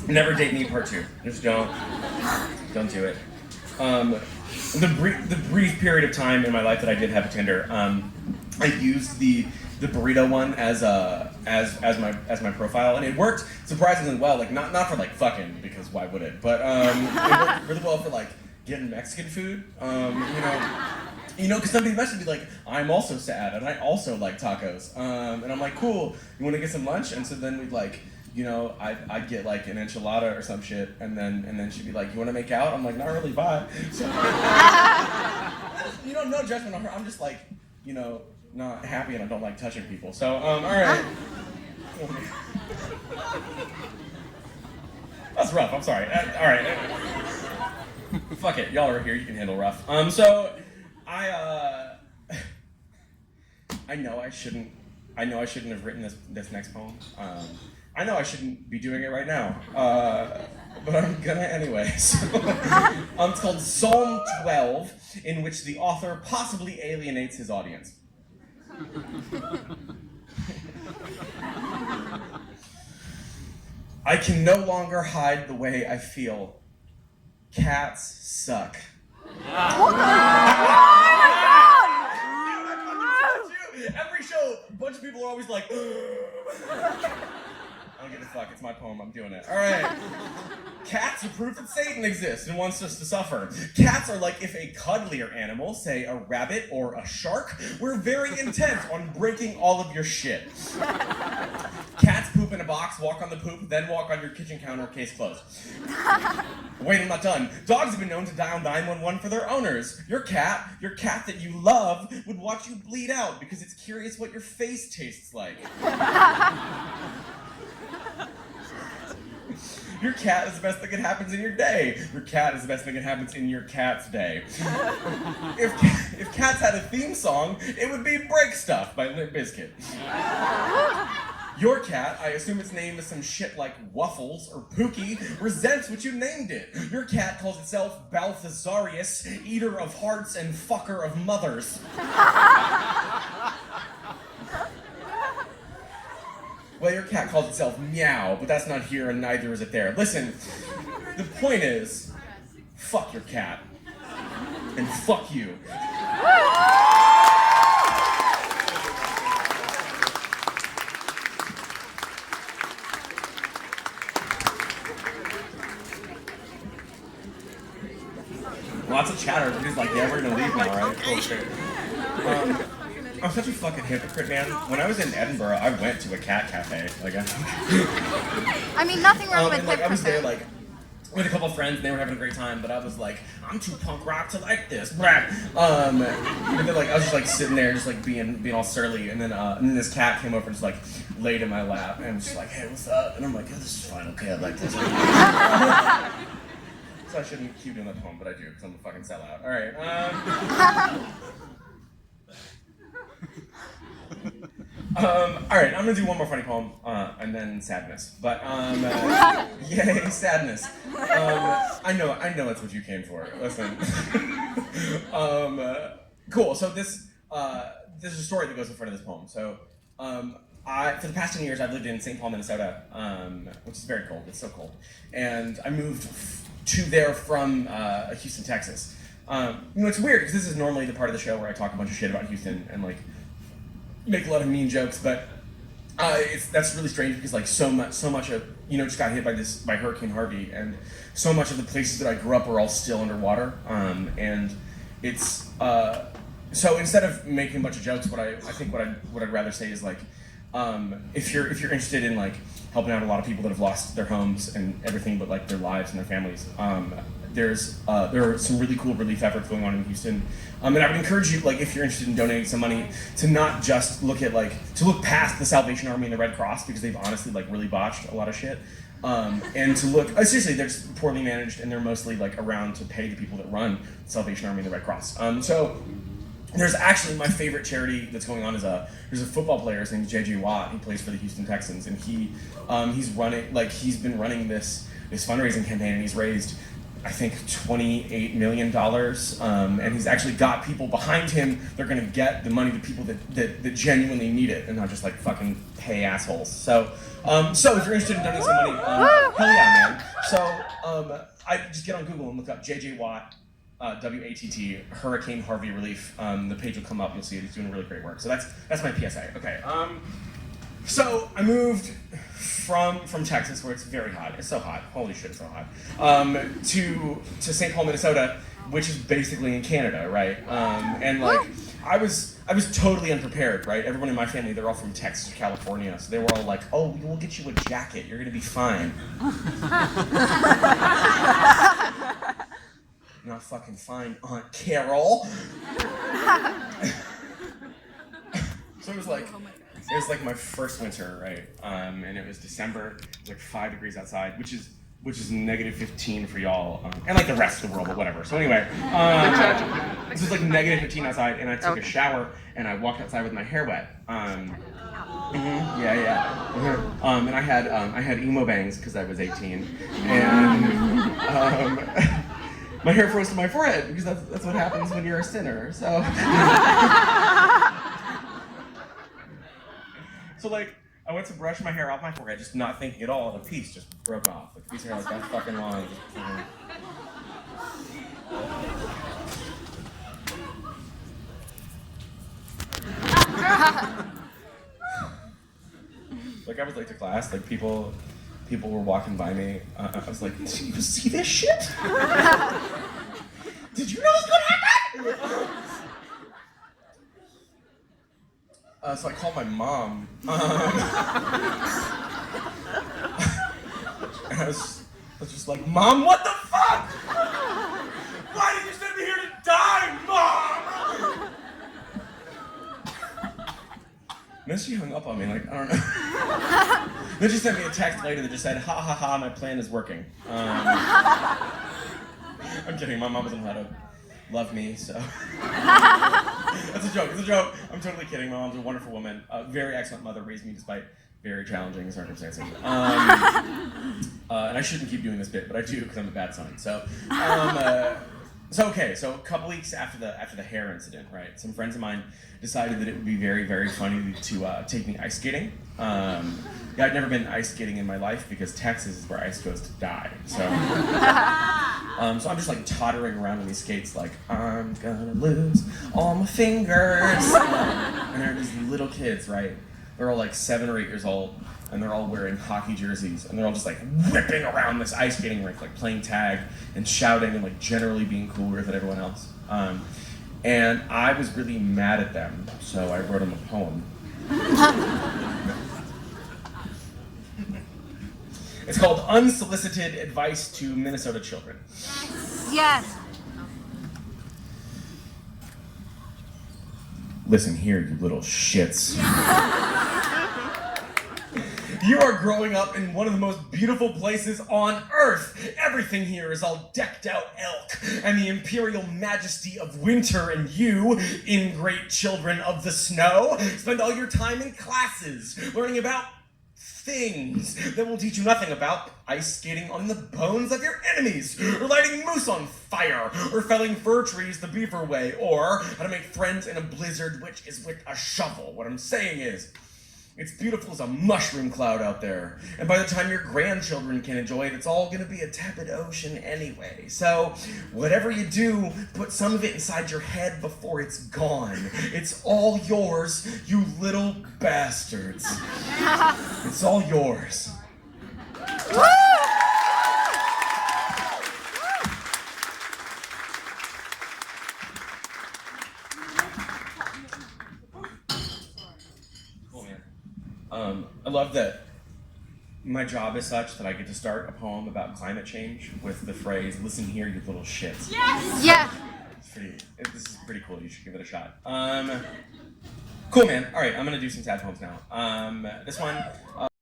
Never date me part 2. Just don't do it. The brief period of time in my life that I did have a Tinder, I used the burrito one as my profile, and it worked surprisingly well. Like not for like fucking, because why would it? But it worked really well for like getting Mexican food. Because somebody messaged me like, I'm also sad and I also like tacos. And I'm like, cool. You want to get some lunch? And so then we'd like, I'd get like an enchilada or some shit, and then she'd be like, you want to make out? I'm like, not really, bye. So, no judgment on her. I'm just like, not happy and I don't like touching people. So, all right. That's rough. I'm sorry. All right. Fuck it. Y'all are here. You can handle rough. So I know I shouldn't have written this next poem. I know I shouldn't be doing it right now, but I'm gonna anyway. So, it's called Psalm 12, in which the author possibly alienates his audience. I can no longer hide the way I feel. Cats suck. Every show, a bunch of people are always like, I don't give a fuck, it's my poem, I'm doing it. All right. Cats are proof that Satan exists and wants us to suffer. Cats are like if a cuddlier animal, say a rabbit or a shark, were very intent on breaking all of your shit. Cats poop in a box, walk on the poop, then walk on your kitchen counter, case closed. Wait, I'm not done. Dogs have been known to dial 911 for their owners. Your cat that you love, would watch you bleed out because it's curious what your face tastes like. Your cat is the best thing that happens in your day. Your cat is the best thing that happens in your cat's day. If cats had a theme song, it would be Break Stuff by Limp Bizkit. Your cat, I assume its name is some shit like Waffles or Pookie, resents what you named it. Your cat calls itself Balthazarius, eater of hearts and fucker of mothers. Well, your cat calls itself Meow, but that's not here and neither is it there. Listen, the point is, fuck your cat. And fuck you. Lots of chatter. He's like, yeah, we're gonna leave now, right? Cool, shit. I'm such a fucking hypocrite, man. When I was in Edinburgh, I went to a cat cafe. I mean, nothing wrong with I was there, with a couple of friends, and they were having a great time, but I was like, I'm too punk rock to like this. And then, I was just, sitting there, just, being all surly, and then this cat came over and just, laid in my lap, and was just like, hey, what's up? And I'm like, oh, this is fine, okay, I like this. So I shouldn't keep doing that poem, but I do, because I'm a fucking sellout. All right. All right, I'm gonna do one more funny poem, and then sadness. But yay, sadness. I know that's what you came for. Listen. Cool. So this is a story that goes in front of this poem. So for the past 10 years, I've lived in St. Paul, Minnesota, which is very cold. It's so cold, and I moved to there from Houston, Texas. It's weird because this is normally the part of the show where I talk a bunch of shit about Houston and make a lot of mean jokes, but that's really strange because so much of just got hit by Hurricane Harvey, and so much of the places that I grew up are all still underwater, and it's so instead of making a bunch of jokes, what I'd rather say is if you're interested in helping out a lot of people that have lost their homes and everything but their lives and their families, there are some really cool relief efforts going on in Houston, and I would encourage you, if you're interested in donating some money, to not just look past the Salvation Army and the Red Cross, because they've honestly really botched a lot of shit, and to look seriously, they're just poorly managed, and they're mostly around to pay the people that run the Salvation Army and the Red Cross. So there's actually my favorite charity that's going on is there's a football player, his name is J.J. Watt. He plays for the Houston Texans, and he's been running this fundraising campaign, and he's raised I think $28 million, and he's actually got people behind him. They're gonna get the money to people that genuinely need it, and not just like fucking pay assholes. So if you're interested in donating some money, hell yeah, man. So I just get on Google and look up JJ Watt, WATT, Hurricane Harvey relief. The page will come up. You'll see it. He's doing really great work. So that's my PSA. Okay. So I moved from Texas, where it's very hot. It's so hot. Holy shit, it's so hot. To St. Paul, Minnesota, which is basically in Canada, right? And like I was totally unprepared, right? Everyone in my family, they're all from Texas or California, so they were all like, "Oh, we'll get you a jacket. You're gonna be fine." Not fucking fine, Aunt Carol. So it was like my first winter, right? And it was December. It was like 5 degrees outside, which is -15 for y'all, and like the rest of the world, but whatever. So anyway, this was like -15 outside, and I took a shower, and I walked outside with my hair wet. And I had emo bangs because I was 18, and my hair froze to my forehead because that's what happens when you're a sinner. So. So like, I went to brush my hair off my forehead, just not thinking at all, and a piece just broke off. Like a piece of hair like that fucking long. Like I was late to class, like people were walking by me. I was like, "Did you see this shit? Did you know this could happen?" So I called my mom, and I was just like, "Mom, what the fuck? Why did you send me here to die, Mom?" And then she hung up on me, like, I don't know. Then she sent me a text later that just said, "Ha ha ha, my plan is working." I'm kidding, my mom doesn't know how to love me, so. That's a joke, it's a joke. I'm totally kidding. My mom's a wonderful woman, a very excellent mother, raised me despite very challenging circumstances. And I shouldn't keep doing this bit, but I do because I'm a bad son. So a couple weeks after the hair incident, right? Some friends of mine decided that it would be very, very funny to take me ice skating. I'd never been ice skating in my life because Texas is where ice goes to die. So, so I'm just like tottering around on these skates, like I'm gonna lose all my fingers. And there are these little kids, right? They're all like 7 or 8 years old, and they're all wearing hockey jerseys, and they're all just like whipping around this ice skating rink, like playing tag and shouting and like generally being cooler than everyone else. And I was really mad at them, so I wrote them a poem. It's called Unsolicited Advice to Minnesota Children. Yes. Listen here, you little shits. You are growing up in one of the most beautiful places on Earth. Everything here is all decked out elk and the imperial majesty of winter, and you, ingrate children of the snow, spend all your time in classes learning about things that will teach you nothing about ice skating on the bones of your enemies, or lighting moose on fire, or felling fir trees the beaver way, or how to make friends in a blizzard, which is with a shovel. What I'm saying is, it's beautiful as a mushroom cloud out there, and by the time your grandchildren can enjoy it, it's all gonna be a tepid ocean anyway. So, whatever you do, put some of it inside your head before it's gone. It's all yours, you little bastards. It's all yours. I love that my job is such that I get to start a poem about climate change with the phrase, "Listen here, you little shits." Yes! Yeah. This is pretty cool. You should give it a shot. Cool, man. All right, I'm going to do some sad poems now. This one...